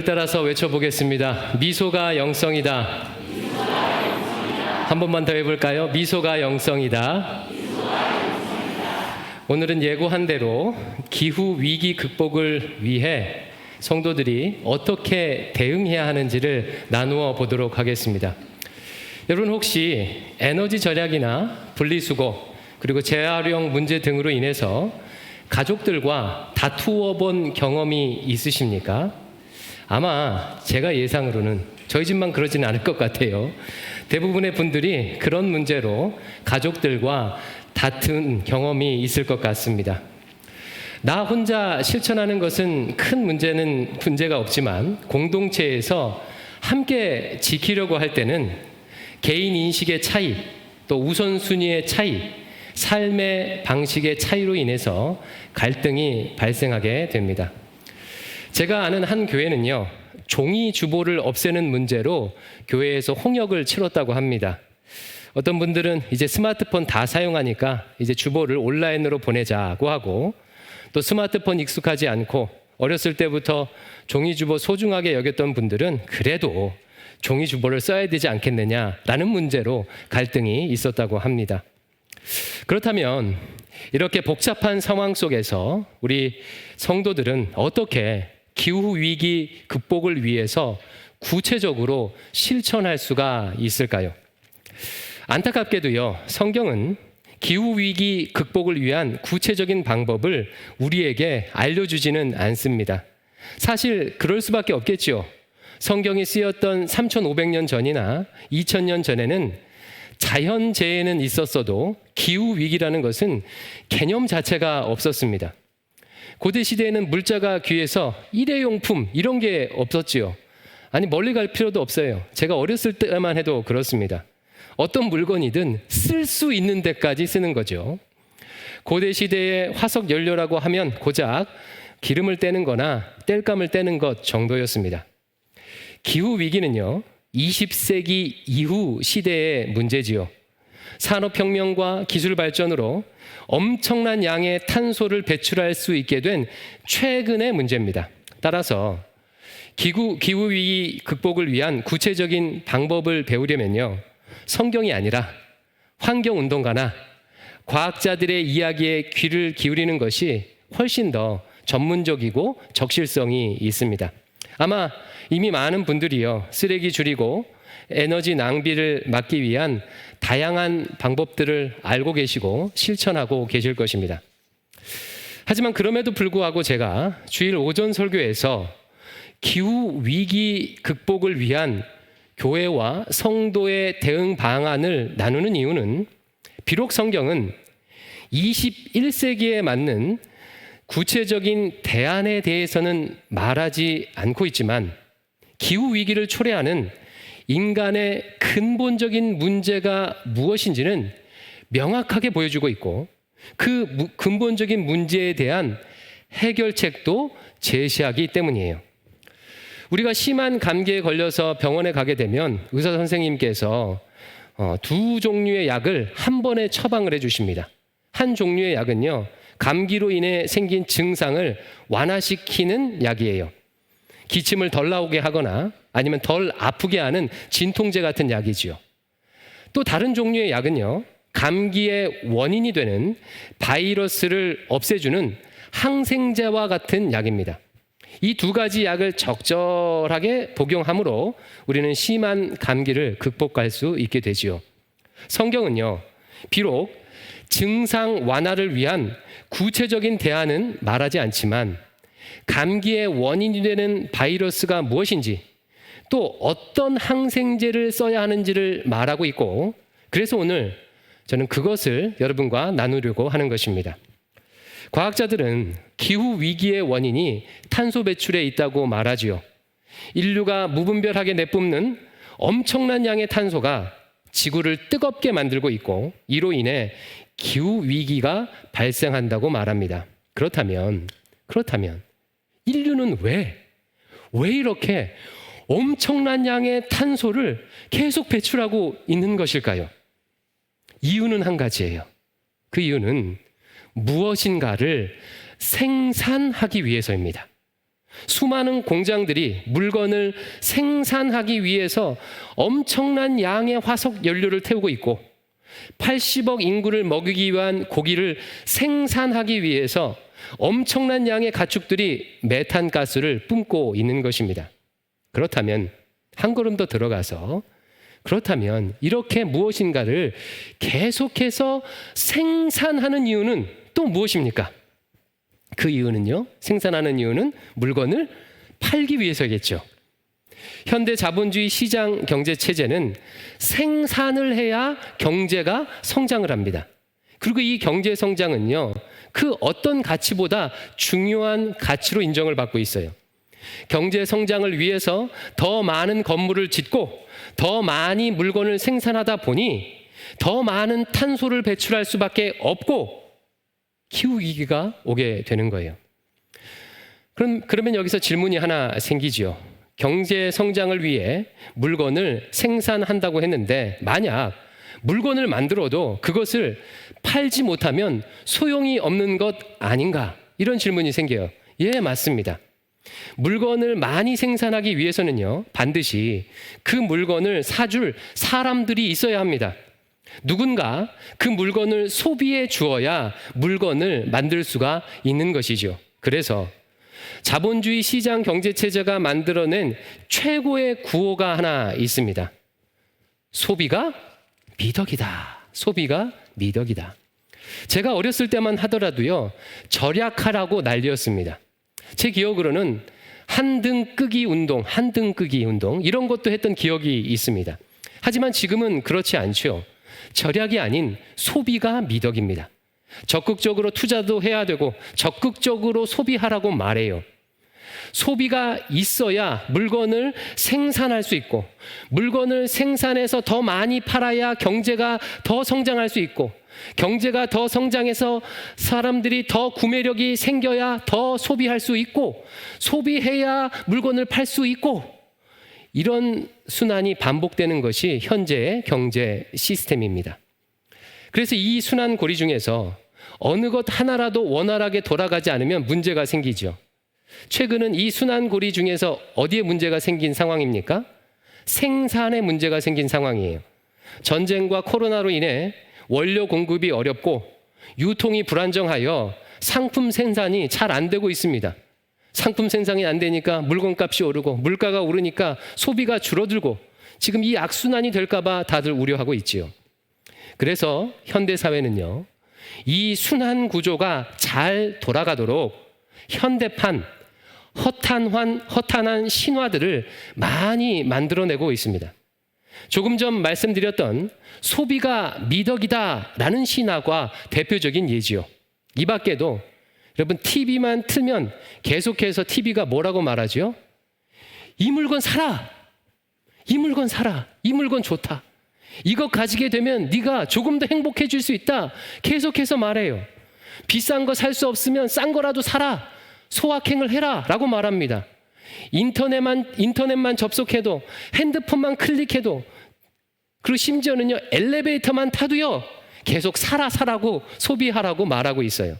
따라서 외쳐보겠습니다. 미소가 영성이다. 한 번만 더 해볼까요? 미소가 영성이다. 오늘은 예고한 대로 기후 위기 극복을 위해 성도들이 어떻게 대응해야 하는지를 나누어 보도록 하겠습니다. 여러분 혹시 에너지 절약이나 분리수거 그리고 재활용 문제 등으로 인해서 가족들과 다투어 본 경험이 있으십니까? 아마 제가 예상으로는 저희 집만 그러지는 않을 것 같아요. 대부분의 분들이 그런 문제로 가족들과 다툰 경험이 있을 것 같습니다. 나 혼자 실천하는 것은 큰 문제가 없지만 공동체에서 함께 지키려고 할 때는 개인 인식의 차이, 또 우선순위의 차이, 삶의 방식의 차이로 인해서 갈등이 발생하게 됩니다. 제가 아는 한 교회는요, 종이 주보를 없애는 문제로 교회에서 홍역을 치렀다고 합니다. 어떤 분들은 이제 스마트폰 다 사용하니까 이제 주보를 온라인으로 보내자고 하고, 또 스마트폰 익숙하지 않고 어렸을 때부터 종이 주보 소중하게 여겼던 분들은 그래도 종이 주보를 써야 되지 않겠느냐라는 문제로 갈등이 있었다고 합니다. 그렇다면 이렇게 복잡한 상황 속에서 우리 성도들은 어떻게 기후위기 극복을 위해서 구체적으로 실천할 수가 있을까요? 안타깝게도요, 성경은 기후위기 극복을 위한 구체적인 방법을 우리에게 알려주지는 않습니다. 사실 그럴 수밖에 없겠죠. 성경이 쓰였던 3,500년 전이나 2,000년 전에는 자연재해는 있었어도 기후위기라는 것은 개념 자체가 없었습니다. 고대 시대에는 물자가 귀해서 일회용품 이런 게 없었지요. 아니 멀리 갈 필요도 없어요. 제가 어렸을 때만 해도 그렇습니다. 어떤 물건이든 쓸 수 있는 데까지 쓰는 거죠. 고대 시대의 화석 연료라고 하면 고작 기름을 떼는 거나 땔감을 떼는 것 정도였습니다. 기후위기는요, 20세기 이후 시대의 문제지요. 산업혁명과 기술 발전으로 엄청난 양의 탄소를 배출할 수 있게 된 최근의 문제입니다. 따라서 기후위기 극복을 위한 구체적인 방법을 배우려면요, 성경이 아니라 환경운동가나 과학자들의 이야기에 귀를 기울이는 것이 훨씬 더 전문적이고 적실성이 있습니다. 아마 이미 많은 분들이요, 쓰레기 줄이고 에너지 낭비를 막기 위한 다양한 방법들을 알고 계시고 실천하고 계실 것입니다. 하지만 그럼에도 불구하고 제가 주일 오전 설교에서 기후 위기 극복을 위한 교회와 성도의 대응 방안을 나누는 이유는 비록 성경은 21세기에 맞는 구체적인 대안에 대해서는 말하지 않고 있지만 기후 위기를 초래하는 인간의 근본적인 문제가 무엇인지는 명확하게 보여주고 있고 그 근본적인 문제에 대한 해결책도 제시하기 때문이에요. 우리가 심한 감기에 걸려서 병원에 가게 되면 의사 선생님께서 두 종류의 약을 한 번에 처방을 해주십니다. 한 종류의 약은요, 감기로 인해 생긴 증상을 완화시키는 약이에요. 기침을 덜 나오게 하거나 아니면 덜 아프게 하는 진통제 같은 약이지요. 또 다른 종류의 약은요, 감기의 원인이 되는 바이러스를 없애주는 항생제와 같은 약입니다. 이 두 가지 약을 적절하게 복용함으로 우리는 심한 감기를 극복할 수 있게 되지요. 성경은요, 비록 증상 완화를 위한 구체적인 대안은 말하지 않지만 감기의 원인이 되는 바이러스가 무엇인지 또 어떤 항생제를 써야 하는지를 말하고 있고, 그래서 오늘 저는 그것을 여러분과 나누려고 하는 것입니다. 과학자들은 기후 위기의 원인이 탄소 배출에 있다고 말하지요. 인류가 무분별하게 내뿜는 엄청난 양의 탄소가 지구를 뜨겁게 만들고 있고 이로 인해 기후 위기가 발생한다고 말합니다. 그렇다면 인류는 왜 이렇게 엄청난 양의 탄소를 계속 배출하고 있는 것일까요? 이유는 한 가지예요. 그 이유는 무엇인가를 생산하기 위해서입니다. 수많은 공장들이 물건을 생산하기 위해서 엄청난 양의 화석 연료를 태우고 있고 80억 인구를 먹이기 위한 고기를 생산하기 위해서 엄청난 양의 가축들이 메탄가스를 뿜고 있는 것입니다. 그렇다면 한 걸음 더 들어가서 그렇다면 이렇게 무엇인가를 계속해서 생산하는 이유는 또 무엇입니까? 그 이유는요, 생산하는 이유는 물건을 팔기 위해서겠죠. 현대 자본주의 시장 경제 체제는 생산을 해야 경제가 성장을 합니다. 그리고 이 경제 성장은요, 그 어떤 가치보다 중요한 가치로 인정을 받고 있어요. 경제 성장을 위해서 더 많은 건물을 짓고 더 많이 물건을 생산하다 보니 더 많은 탄소를 배출할 수밖에 없고 기후위기가 오게 되는 거예요. 그러면 여기서 질문이 하나 생기지요. 경제 성장을 위해 물건을 생산한다고 했는데 만약 물건을 만들어도 그것을 팔지 못하면 소용이 없는 것 아닌가? 이런 질문이 생겨요. 예, 맞습니다. 물건을 많이 생산하기 위해서는요, 반드시 그 물건을 사줄 사람들이 있어야 합니다. 누군가 그 물건을 소비해 주어야 물건을 만들 수가 있는 것이죠. 그래서 자본주의 시장 경제 체제가 만들어낸 최고의 구호가 하나 있습니다. 소비가 미덕이다. 소비가 미덕이다. 제가 어렸을 때만 하더라도요, 절약하라고 난리였습니다. 제 기억으로는 한등 끄기 운동 이런 것도 했던 기억이 있습니다. 하지만 지금은 그렇지 않죠. 절약이 아닌 소비가 미덕입니다. 적극적으로 투자도 해야 되고 적극적으로 소비하라고 말해요. 소비가 있어야 물건을 생산할 수 있고 물건을 생산해서 더 많이 팔아야 경제가 더 성장할 수 있고 경제가 더 성장해서 사람들이 더 구매력이 생겨야 더 소비할 수 있고 소비해야 물건을 팔 수 있고 이런 순환이 반복되는 것이 현재의 경제 시스템입니다. 그래서 이 순환고리 중에서 어느 것 하나라도 원활하게 돌아가지 않으면 문제가 생기죠. 최근은 이 순환고리 중에서 어디에 문제가 생긴 상황입니까? 생산에 문제가 생긴 상황이에요. 전쟁과 코로나로 인해 원료 공급이 어렵고 유통이 불안정하여 상품 생산이 잘 안 되고 있습니다. 상품 생산이 안 되니까 물건값이 오르고 물가가 오르니까 소비가 줄어들고 지금 이 악순환이 될까 봐 다들 우려하고 있지요. 그래서 현대사회는요, 이 순환 구조가 잘 돌아가도록 현대판 허탄한 신화들을 많이 만들어내고 있습니다. 조금 전 말씀드렸던 소비가 미덕이다라는 신화가 대표적인 예지요. 이 밖에도 여러분 TV만 틀면 계속해서 TV가 뭐라고 말하죠? 이 물건 사라. 이 물건 사라. 이 물건 좋다. 이거 가지게 되면 네가 조금 더 행복해질 수 있다. 계속해서 말해요. 비싼 거 살 수 없으면 싼 거라도 사라. 소확행을 해라 라고 말합니다. 인터넷만 접속해도 핸드폰만 클릭해도 그리고 심지어는요 엘리베이터만 타도요 계속 사라고 소비하라고 말하고 있어요.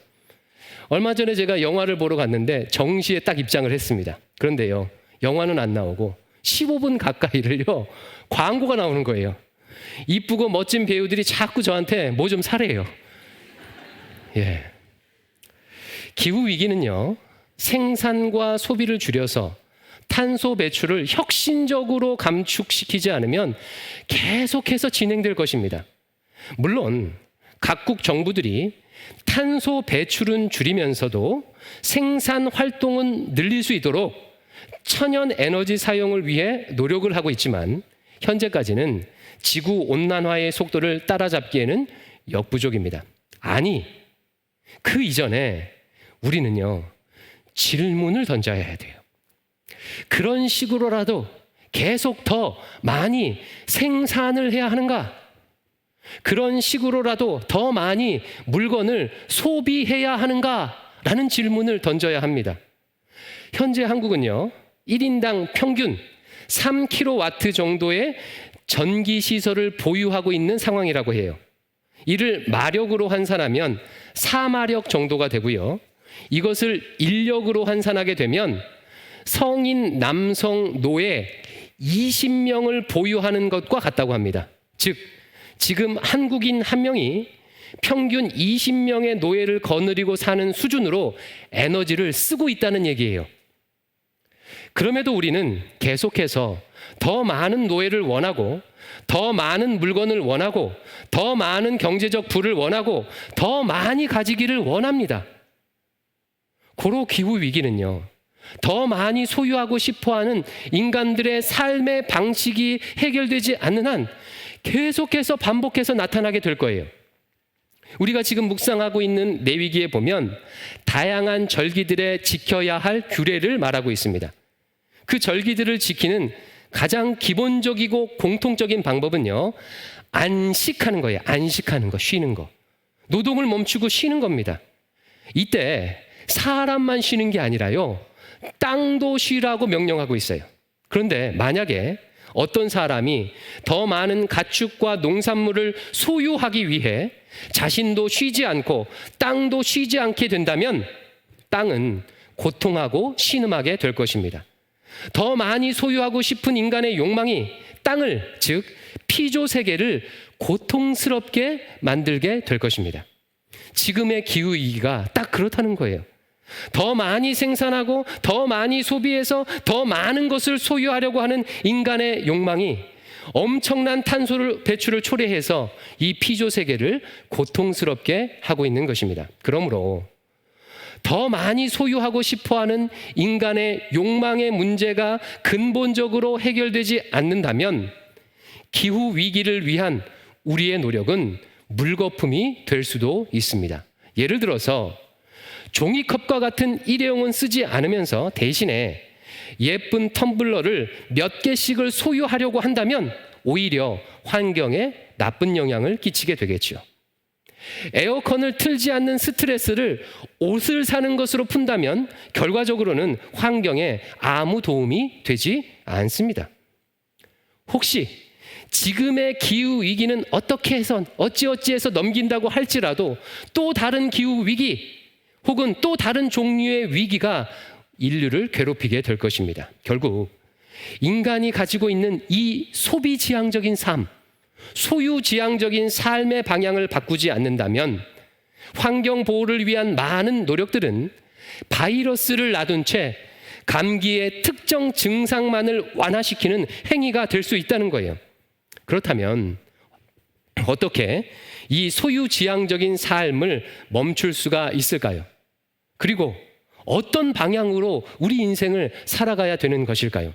얼마 전에 제가 영화를 보러 갔는데 정시에 딱 입장을 했습니다. 그런데요 영화는 안 나오고 15분 가까이를요 광고가 나오는 거예요. 이쁘고 멋진 배우들이 자꾸 저한테 뭐 좀 사래요. 예. 기후 위기는요 생산과 소비를 줄여서 탄소 배출을 혁신적으로 감축시키지 않으면 계속해서 진행될 것입니다. 물론 각국 정부들이 탄소 배출은 줄이면서도 생산 활동은 늘릴 수 있도록 천연 에너지 사용을 위해 노력을 하고 있지만 현재까지는 지구 온난화의 속도를 따라잡기에는 역부족입니다. 아니, 그 이전에 우리는요 질문을 던져야 돼요. 그런 식으로라도 계속 더 많이 생산을 해야 하는가? 그런 식으로라도 더 많이 물건을 소비해야 하는가? 라는 질문을 던져야 합니다. 현재 한국은요 1인당 평균 3kW 정도의 전기시설을 보유하고 있는 상황이라고 해요. 이를 마력으로 환산하면 4마력 정도가 되고요. 이것을 인력으로 환산하게 되면 성인 남성 노예 20명을 보유하는 것과 같다고 합니다. 즉, 지금 한국인 한 명이 평균 20명의 노예를 거느리고 사는 수준으로 에너지를 쓰고 있다는 얘기예요. 그럼에도 우리는 계속해서 더 많은 노예를 원하고, 더 많은 물건을 원하고, 더 많은 경제적 부를 원하고, 더 많이 가지기를 원합니다. 고로 기후 위기는요, 더 많이 소유하고 싶어하는 인간들의 삶의 방식이 해결되지 않는 한 계속해서 반복해서 나타나게 될 거예요. 우리가 지금 묵상하고 있는 레위기에 보면 다양한 절기들에 지켜야 할 규례를 말하고 있습니다. 그 절기들을 지키는 가장 기본적이고 공통적인 방법은요, 안식하는 거예요. 안식하는 거, 쉬는 거. 노동을 멈추고 쉬는 겁니다. 이때 사람만 쉬는 게 아니라요, 땅도 쉬라고 명령하고 있어요. 그런데 만약에 어떤 사람이 더 많은 가축과 농산물을 소유하기 위해 자신도 쉬지 않고 땅도 쉬지 않게 된다면 땅은 고통하고 신음하게 될 것입니다. 더 많이 소유하고 싶은 인간의 욕망이 땅을, 즉 피조 세계를 고통스럽게 만들게 될 것입니다. 지금의 기후위기가 딱 그렇다는 거예요. 더 많이 생산하고 더 많이 소비해서 더 많은 것을 소유하려고 하는 인간의 욕망이 엄청난 탄소 배출을 초래해서 이 피조 세계를 고통스럽게 하고 있는 것입니다. 그러므로 더 많이 소유하고 싶어하는 인간의 욕망의 문제가 근본적으로 해결되지 않는다면 기후 위기를 위한 우리의 노력은 물거품이 될 수도 있습니다. 예를 들어서 종이컵과 같은 일회용은 쓰지 않으면서 대신에 예쁜 텀블러를 몇 개씩을 소유하려고 한다면 오히려 환경에 나쁜 영향을 끼치게 되겠죠. 에어컨을 틀지 않는 스트레스를 옷을 사는 것으로 푼다면 결과적으로는 환경에 아무 도움이 되지 않습니다. 혹시 지금의 기후 위기는 어떻게 해서 어찌어찌해서 넘긴다고 할지라도 또 다른 기후 위기 혹은 또 다른 종류의 위기가 인류를 괴롭히게 될 것입니다. 결국 인간이 가지고 있는 이 소비지향적인 삶, 소유지향적인 삶의 방향을 바꾸지 않는다면 환경 보호를 위한 많은 노력들은 바이러스를 놔둔 채 감기의 특정 증상만을 완화시키는 행위가 될 수 있다는 거예요. 그렇다면 어떻게 이 소유지향적인 삶을 멈출 수가 있을까요? 그리고 어떤 방향으로 우리 인생을 살아가야 되는 것일까요?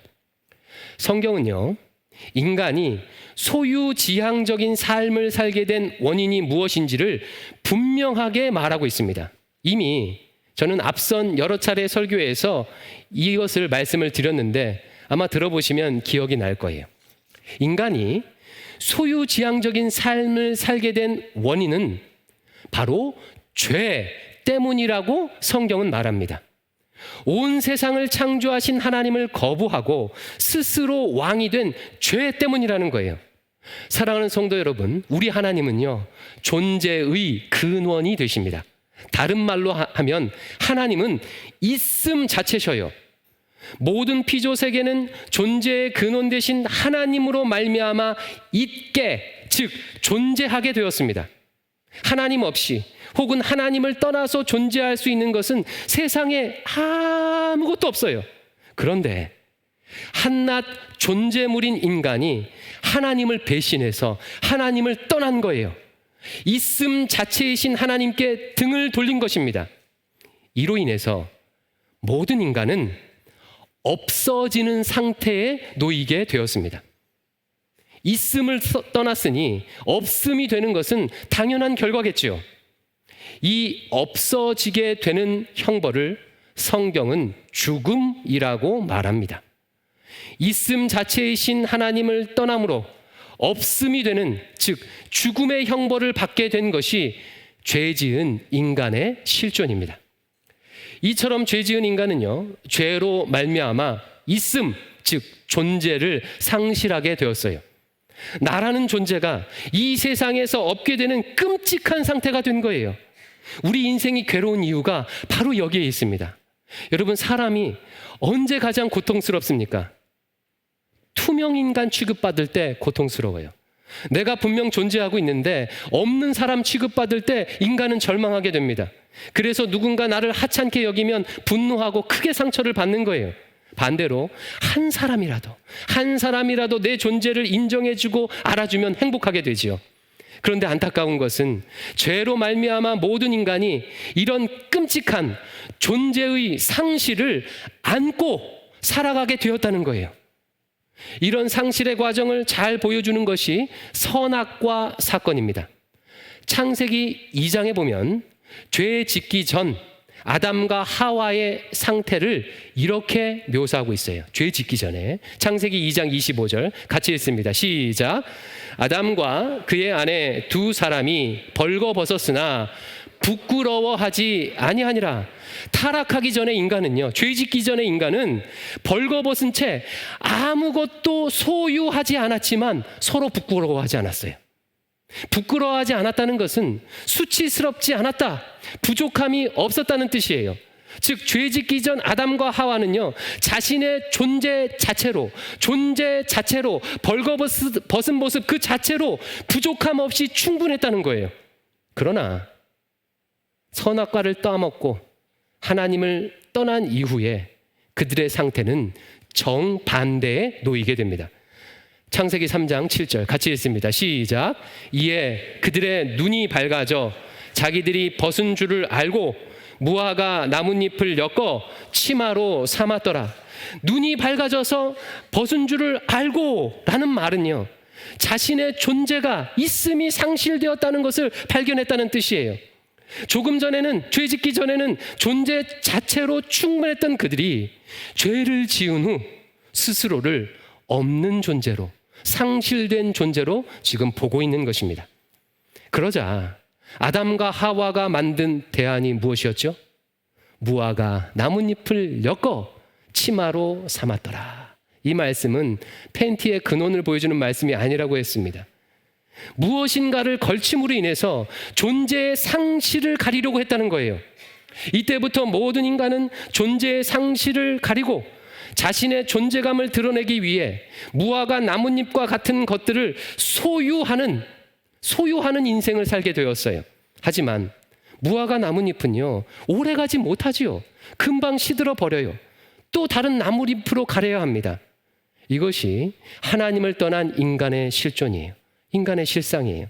성경은요, 인간이 소유지향적인 삶을 살게 된 원인이 무엇인지를 분명하게 말하고 있습니다. 이미 저는 앞선 여러 차례 설교에서 이것을 말씀을 드렸는데 아마 들어보시면 기억이 날 거예요. 인간이 소유지향적인 삶을 살게 된 원인은 바로 죄 때문이라고 성경은 말합니다. 온 세상을 창조하신 하나님을 거부하고 스스로 왕이 된 죄 때문이라는 거예요. 사랑하는 성도 여러분, 우리 하나님은요, 존재의 근원이 되십니다. 다른 말로 하면 하나님은 있음 자체셔요. 모든 피조 세계는 존재의 근원 되신 하나님으로 말미암아 있게, 즉 존재하게 되었습니다. 하나님 없이 혹은 하나님을 떠나서 존재할 수 있는 것은 세상에 아무것도 없어요. 그런데 한낱 존재물인 인간이 하나님을 배신해서 하나님을 떠난 거예요. 있음 자체이신 하나님께 등을 돌린 것입니다. 이로 인해서 모든 인간은 없어지는 상태에 놓이게 되었습니다. 있음을 떠났으니 없음이 되는 것은 당연한 결과겠지요. 이 없어지게 되는 형벌을 성경은 죽음이라고 말합니다. 있음 자체이신 하나님을 떠남으로 없음이 되는, 즉 죽음의 형벌을 받게 된 것이 죄지은 인간의 실존입니다. 이처럼 죄지은 인간은요, 죄로 말미암아 있음, 즉 존재를 상실하게 되었어요. 나라는 존재가 이 세상에서 없게 되는 끔찍한 상태가 된 거예요. 우리 인생이 괴로운 이유가 바로 여기에 있습니다. 여러분, 사람이 언제 가장 고통스럽습니까? 투명인간 취급받을 때 고통스러워요. 내가 분명 존재하고 있는데 없는 사람 취급받을 때 인간은 절망하게 됩니다. 그래서 누군가 나를 하찮게 여기면 분노하고 크게 상처를 받는 거예요. 반대로 한 사람이라도 내 존재를 인정해주고 알아주면 행복하게 되지요. 그런데 안타까운 것은 죄로 말미암아 모든 인간이 이런 끔찍한 존재의 상실을 안고 살아가게 되었다는 거예요. 이런 상실의 과정을 잘 보여주는 것이 선악과 사건입니다. 창세기 2장에 보면 죄 짓기 전 아담과 하와의 상태를 이렇게 묘사하고 있어요. 죄 짓기 전에. 창세기 2장 25절 같이 읽습니다. 시작. 아담과 그의 아내 두 사람이 벌거벗었으나 부끄러워하지 아니하니라. 타락하기 전에 인간은요, 죄 짓기 전에 인간은 벌거벗은 채 아무것도 소유하지 않았지만 서로 부끄러워하지 않았어요. 부끄러워하지 않았다는 것은 수치스럽지 않았다, 부족함이 없었다는 뜻이에요. 즉, 죄 짓기 전 아담과 하와는요, 자신의 존재 자체로 벌거벗은 모습 그 자체로 부족함 없이 충분했다는 거예요. 그러나 선악과를 따먹고 하나님을 떠난 이후에 그들의 상태는 정반대에 놓이게 됩니다. 창세기 3장 7절 같이 읽습니다. 시작. 이에 그들의 눈이 밝아져 자기들이 벗은 줄을 알고 무화과 나뭇잎을 엮어 치마로 삼았더라. 눈이 밝아져서 벗은 줄을 알고 라는 말은요, 자신의 존재가 있음이 상실되었다는 것을 발견했다는 뜻이에요. 조금 전에는, 죄 짓기 전에는 존재 자체로 충분했던 그들이 죄를 지은 후 스스로를 없는 존재로, 상실된 존재로 지금 보고 있는 것입니다. 그러자 아담과 하와가 만든 대안이 무엇이었죠? 무화과 나뭇잎을 엮어 치마로 삼았더라. 이 말씀은 팬티의 근원을 보여주는 말씀이 아니라고 했습니다. 무엇인가를 걸침으로 인해서 존재의 상실을 가리려고 했다는 거예요. 이때부터 모든 인간은 존재의 상실을 가리고 자신의 존재감을 드러내기 위해 무화과 나뭇잎과 같은 것들을 소유하는 인생을 살게 되었어요. 하지만 무화과 나뭇잎은요, 오래가지 못하지요. 금방 시들어 버려요. 또 다른 나뭇잎으로 가려야 합니다. 이것이 하나님을 떠난 인간의 실존이에요. 인간의 실상이에요.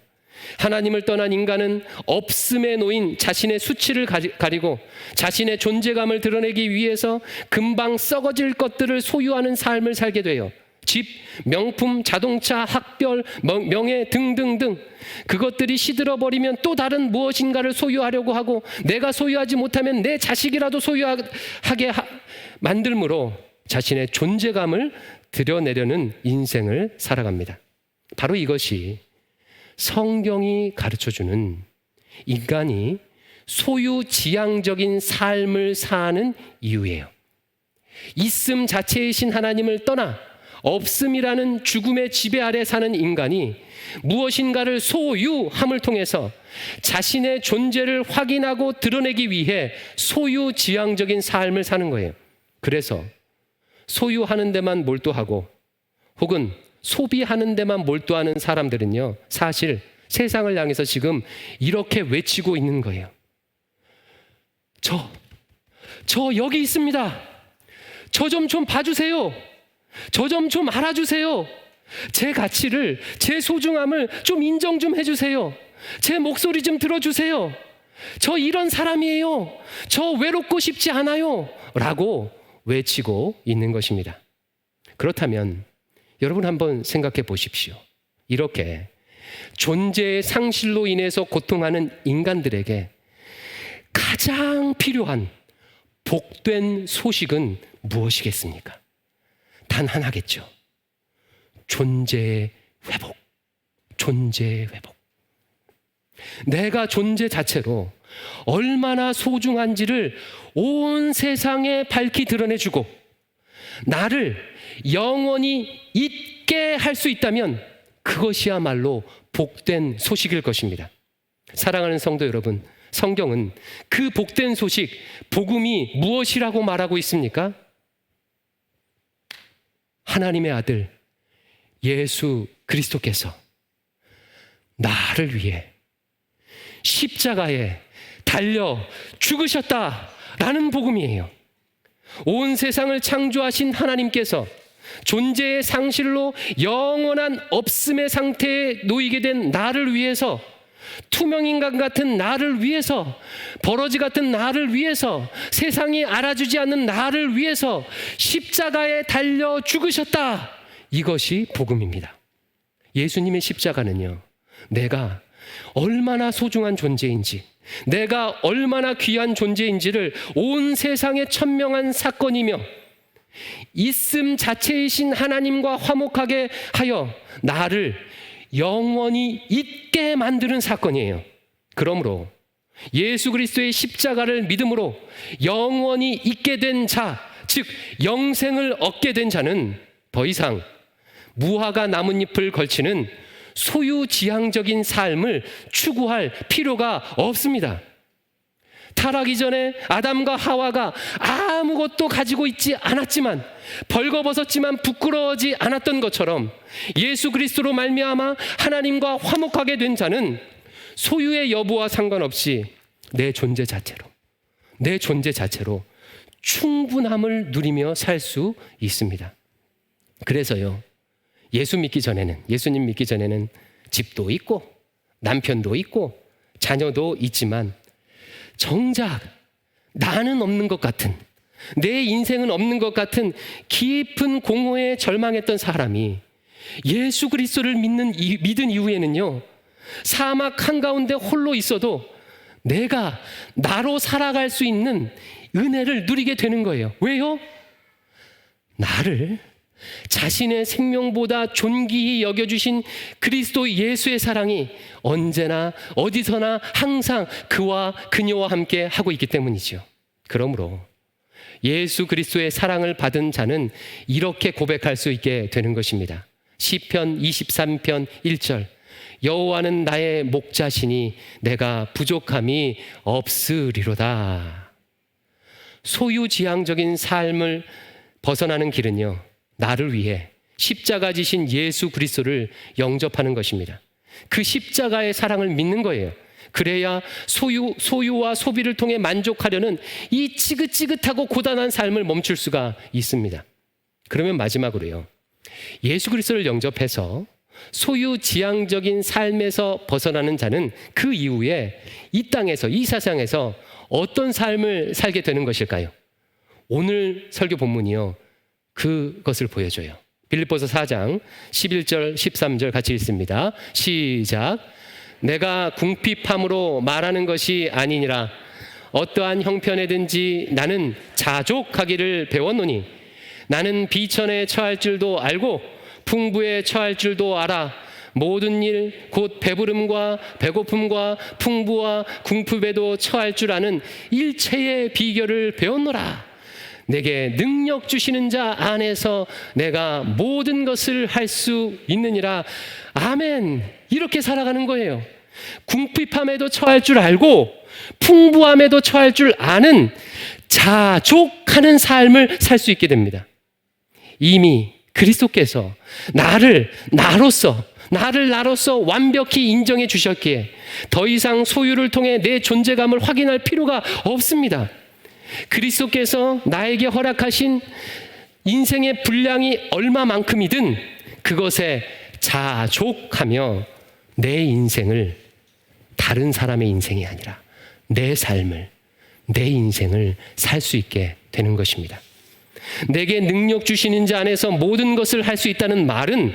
하나님을 떠난 인간은 없음에 놓인 자신의 수치를 가리고 자신의 존재감을 드러내기 위해서 금방 썩어질 것들을 소유하는 삶을 살게 돼요. 집, 명품, 자동차, 학별, 명예 등등등, 그것들이 시들어버리면 또 다른 무엇인가를 소유하려고 하고, 내가 소유하지 못하면 내 자식이라도 소유하게 만들므로 자신의 존재감을 드러내려는 인생을 살아갑니다. 바로 이것이 성경이 가르쳐주는 인간이 소유지향적인 삶을 사는 이유예요. 있음 자체이신 하나님을 떠나 없음이라는 죽음의 지배 아래 사는 인간이 무엇인가를 소유함을 통해서 자신의 존재를 확인하고 드러내기 위해 소유지향적인 삶을 사는 거예요. 그래서 소유하는 데만 몰두하고 혹은 소비하는 데만 몰두하는 사람들은요, 사실 세상을 향해서 지금 이렇게 외치고 있는 거예요. 저 여기 있습니다. 저 좀 봐주세요. 저 좀 알아주세요. 제 가치를, 제 소중함을 좀 인정 좀 해주세요. 제 목소리 좀 들어주세요. 저 이런 사람이에요. 저 외롭고 싶지 않아요. 라고 외치고 있는 것입니다. 그렇다면 여러분 한번 생각해 보십시오. 이렇게 존재의 상실로 인해서 고통하는 인간들에게 가장 필요한 복된 소식은 무엇이겠습니까? 단 하나겠죠. 존재의 회복. 존재의 회복. 내가 존재 자체로 얼마나 소중한지를 온 세상에 밝히 드러내주고 나를 영원히 잊게 할 수 있다면 그것이야말로 복된 소식일 것입니다. 사랑하는 성도 여러분, 성경은 그 복된 소식, 복음이 무엇이라고 말하고 있습니까? 하나님의 아들 예수 그리스도께서 나를 위해 십자가에 달려 죽으셨다라는 복음이에요. 온 세상을 창조하신 하나님께서 존재의 상실로 영원한 없음의 상태에 놓이게 된 나를 위해서, 투명인간 같은 나를 위해서, 버러지 같은 나를 위해서, 세상이 알아주지 않는 나를 위해서 십자가에 달려 죽으셨다. 이것이 복음입니다. 예수님의 십자가는요, 내가 얼마나 소중한 존재인지, 내가 얼마나 귀한 존재인지를 온 세상에 천명한 사건이며, 있음 자체이신 하나님과 화목하게 하여 나를 영원히 있게 만드는 사건이에요. 그러므로 예수 그리스도의 십자가를 믿음으로 영원히 있게 된 자, 즉 영생을 얻게 된 자는 더 이상 무화과 나뭇잎을 걸치는 소유지향적인 삶을 추구할 필요가 없습니다. 타락 이전에 아담과 하와가 아무것도 가지고 있지 않았지만, 벌거벗었지만 부끄러워하지 않았던 것처럼 예수 그리스도로 말미암아 하나님과 화목하게 된 자는 소유의 여부와 상관없이 내 존재 자체로 충분함을 누리며 살 수 있습니다. 그래서요, 예수님 믿기 전에는 집도 있고 남편도 있고 자녀도 있지만, 정작 나는 없는 것 같은, 내 인생은 없는 것 같은 깊은 공허에 절망했던 사람이 예수 그리스도를 믿은 이후에는요, 사막 한가운데 홀로 있어도 내가 나로 살아갈 수 있는 은혜를 누리게 되는 거예요. 왜요? 나를 자신의 생명보다 존귀히 여겨주신 그리스도 예수의 사랑이 언제나 어디서나 항상 그와 그녀와 함께 하고 있기 때문이죠. 그러므로 예수 그리스도의 사랑을 받은 자는 이렇게 고백할 수 있게 되는 것입니다. 시편 23편 1절, 여호와는 나의 목자시니 내가 부족함이 없으리로다. 소유지향적인 삶을 벗어나는 길은요, 나를 위해 십자가 지신 예수 그리스도를 영접하는 것입니다. 그 십자가의 사랑을 믿는 거예요. 그래야 소유와 소비를 통해 만족하려는 이 지긋지긋하고 고단한 삶을 멈출 수가 있습니다. 그러면 마지막으로요, 예수 그리스도를 영접해서 소유지향적인 삶에서 벗어나는 자는 그 이후에 이 땅에서, 이 세상에서 어떤 삶을 살게 되는 것일까요? 오늘 설교 본문이요, 그것을 보여줘요. 빌립보서 4장 11절 13절 같이 읽습니다. 시작. 내가 궁핍함으로 말하는 것이 아니니라. 어떠한 형편에든지 나는 자족하기를 배웠노니, 나는 비천에 처할 줄도 알고 풍부에 처할 줄도 알아. 모든 일 곧 배부름과 배고픔과 풍부와 궁핍에도 처할 줄 아는 일체의 비결을 배웠노라. 내게 능력 주시는 자 안에서 내가 모든 것을 할 수 있느니라. 아멘. 이렇게 살아가는 거예요. 궁핍함에도 처할 줄 알고 풍부함에도 처할 줄 아는 자족하는 삶을 살 수 있게 됩니다. 이미 그리스도께서 나를 나로서 완벽히 인정해 주셨기에 더 이상 소유를 통해 내 존재감을 확인할 필요가 없습니다. 그리스도께서 나에게 허락하신 인생의 분량이 얼마만큼이든 그것에 자족하며 내 인생을, 다른 사람의 인생이 아니라 내 삶을, 내 인생을 살 수 있게 되는 것입니다. 내게 능력 주시는 자 안에서 모든 것을 할 수 있다는 말은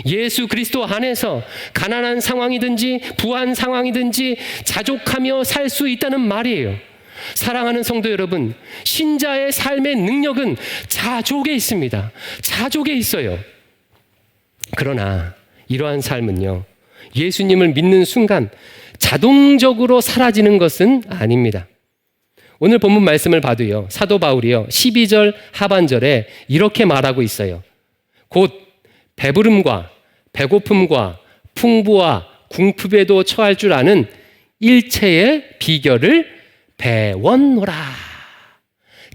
예수 그리스도 안에서 가난한 상황이든지 부한 상황이든지 자족하며 살 수 있다는 말이에요. 사랑하는 성도 여러분, 신자의 삶의 능력은 자족에 있습니다. 자족에 있어요. 그러나 이러한 삶은요, 예수님을 믿는 순간 자동적으로 사라지는 것은 아닙니다. 오늘 본문 말씀을 봐도요, 사도 바울이요 12절 하반절에 이렇게 말하고 있어요. 곧 배부름과 배고픔과 풍부와 궁핍에도 처할 줄 아는 일체의 비결을 배웠노라.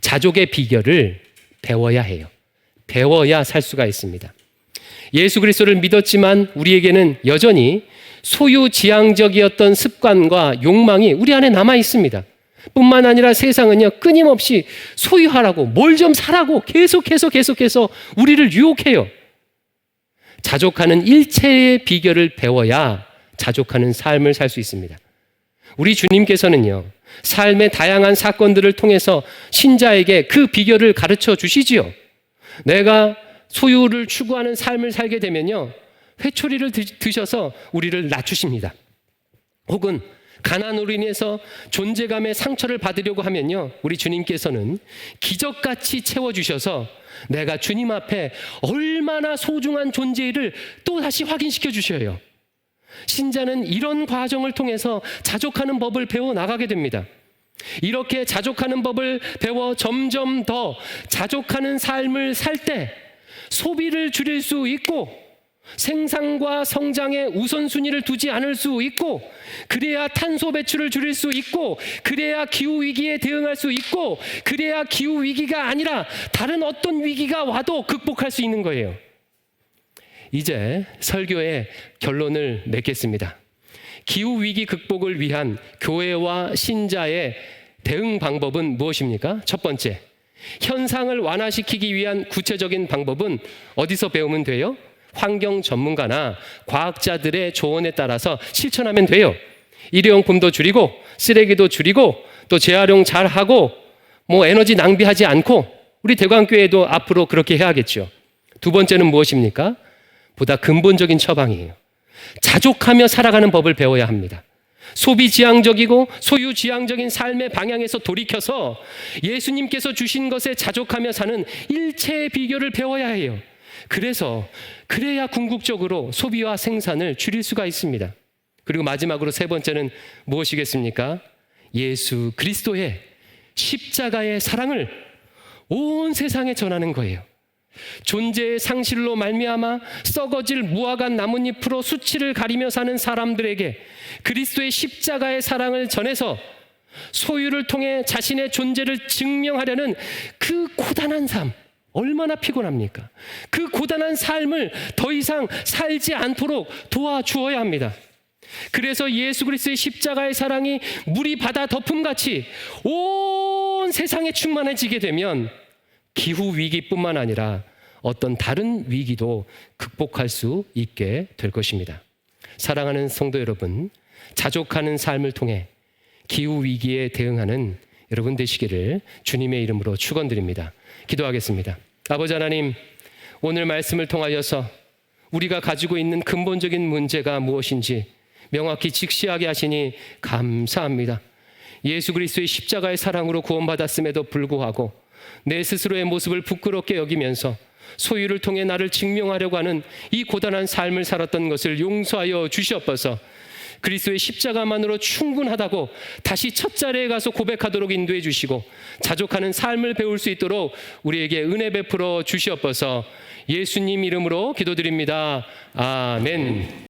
자족의 비결을 배워야 해요. 배워야 살 수가 있습니다. 예수 그리스도를 믿었지만 우리에게는 여전히 소유지향적이었던 습관과 욕망이 우리 안에 남아 있습니다. 뿐만 아니라 세상은요, 끊임없이 소유하라고, 뭘 좀 사라고 계속해서 우리를 유혹해요. 자족하는 일체의 비결을 배워야 자족하는 삶을 살 수 있습니다. 우리 주님께서는요, 삶의 다양한 사건들을 통해서 신자에게 그 비결을 가르쳐 주시지요. 내가 소유를 추구하는 삶을 살게 되면요, 회초리를 드셔서 우리를 낮추십니다. 혹은 가난으로 인해서 존재감의 상처를 받으려고 하면요, 우리 주님께서는 기적같이 채워주셔서 내가 주님 앞에 얼마나 소중한 존재를 또 다시 확인시켜 주셔요. 신자는 이런 과정을 통해서 자족하는 법을 배워 나가게 됩니다. 이렇게 자족하는 법을 배워 점점 더 자족하는 삶을 살 때 소비를 줄일 수 있고 생산과 성장의 우선순위를 두지 않을 수 있고, 그래야 탄소 배출을 줄일 수 있고, 그래야 기후위기에 대응할 수 있고, 그래야 기후위기가 아니라 다른 어떤 위기가 와도 극복할 수 있는 거예요. 이제 설교의 결론을 맺겠습니다. 기후위기 극복을 위한 교회와 신자의 대응 방법은 무엇입니까? 첫 번째, 현상을 완화시키기 위한 구체적인 방법은 어디서 배우면 돼요? 환경 전문가나 과학자들의 조언에 따라서 실천하면 돼요. 일회용품도 줄이고 쓰레기도 줄이고 또 재활용 잘하고 에너지 낭비하지 않고, 우리 대광교회도 앞으로 그렇게 해야겠죠. 두 번째는 무엇입니까? 보다 근본적인 처방이에요. 자족하며 살아가는 법을 배워야 합니다. 소비지향적이고 소유지향적인 삶의 방향에서 돌이켜서 예수님께서 주신 것에 자족하며 사는 일체의 비결을 배워야 해요. 그래야 궁극적으로 소비와 생산을 줄일 수가 있습니다. 그리고 마지막으로 세 번째는 무엇이겠습니까? 예수 그리스도의 십자가의 사랑을 온 세상에 전하는 거예요. 존재의 상실로 말미암아 썩어질 무화과 나뭇잎으로 수치를 가리며 사는 사람들에게 그리스도의 십자가의 사랑을 전해서 소유를 통해 자신의 존재를 증명하려는 그 고단한 삶, 얼마나 피곤합니까? 그 고단한 삶을 더 이상 살지 않도록 도와주어야 합니다. 그래서 예수 그리스도의 십자가의 사랑이 물이 바다 덮음같이 온 세상에 충만해지게 되면 기후 위기뿐만 아니라 어떤 다른 위기도 극복할 수 있게 될 것입니다. 사랑하는 성도 여러분, 자족하는 삶을 통해 기후 위기에 대응하는 여러분 되시기를 주님의 이름으로 축원드립니다. 기도하겠습니다. 아버지 하나님, 오늘 말씀을 통하여서 우리가 가지고 있는 근본적인 문제가 무엇인지 명확히 직시하게 하시니 감사합니다. 예수 그리스도의 십자가의 사랑으로 구원받았음에도 불구하고 내 스스로의 모습을 부끄럽게 여기면서 소유를 통해 나를 증명하려고 하는 이 고단한 삶을 살았던 것을 용서하여 주시옵소서. 그리스도의 십자가만으로 충분하다고 다시 첫 자리에 가서 고백하도록 인도해 주시고 자족하는 삶을 배울 수 있도록 우리에게 은혜 베풀어 주시옵소서. 예수님 이름으로 기도드립니다. 아멘.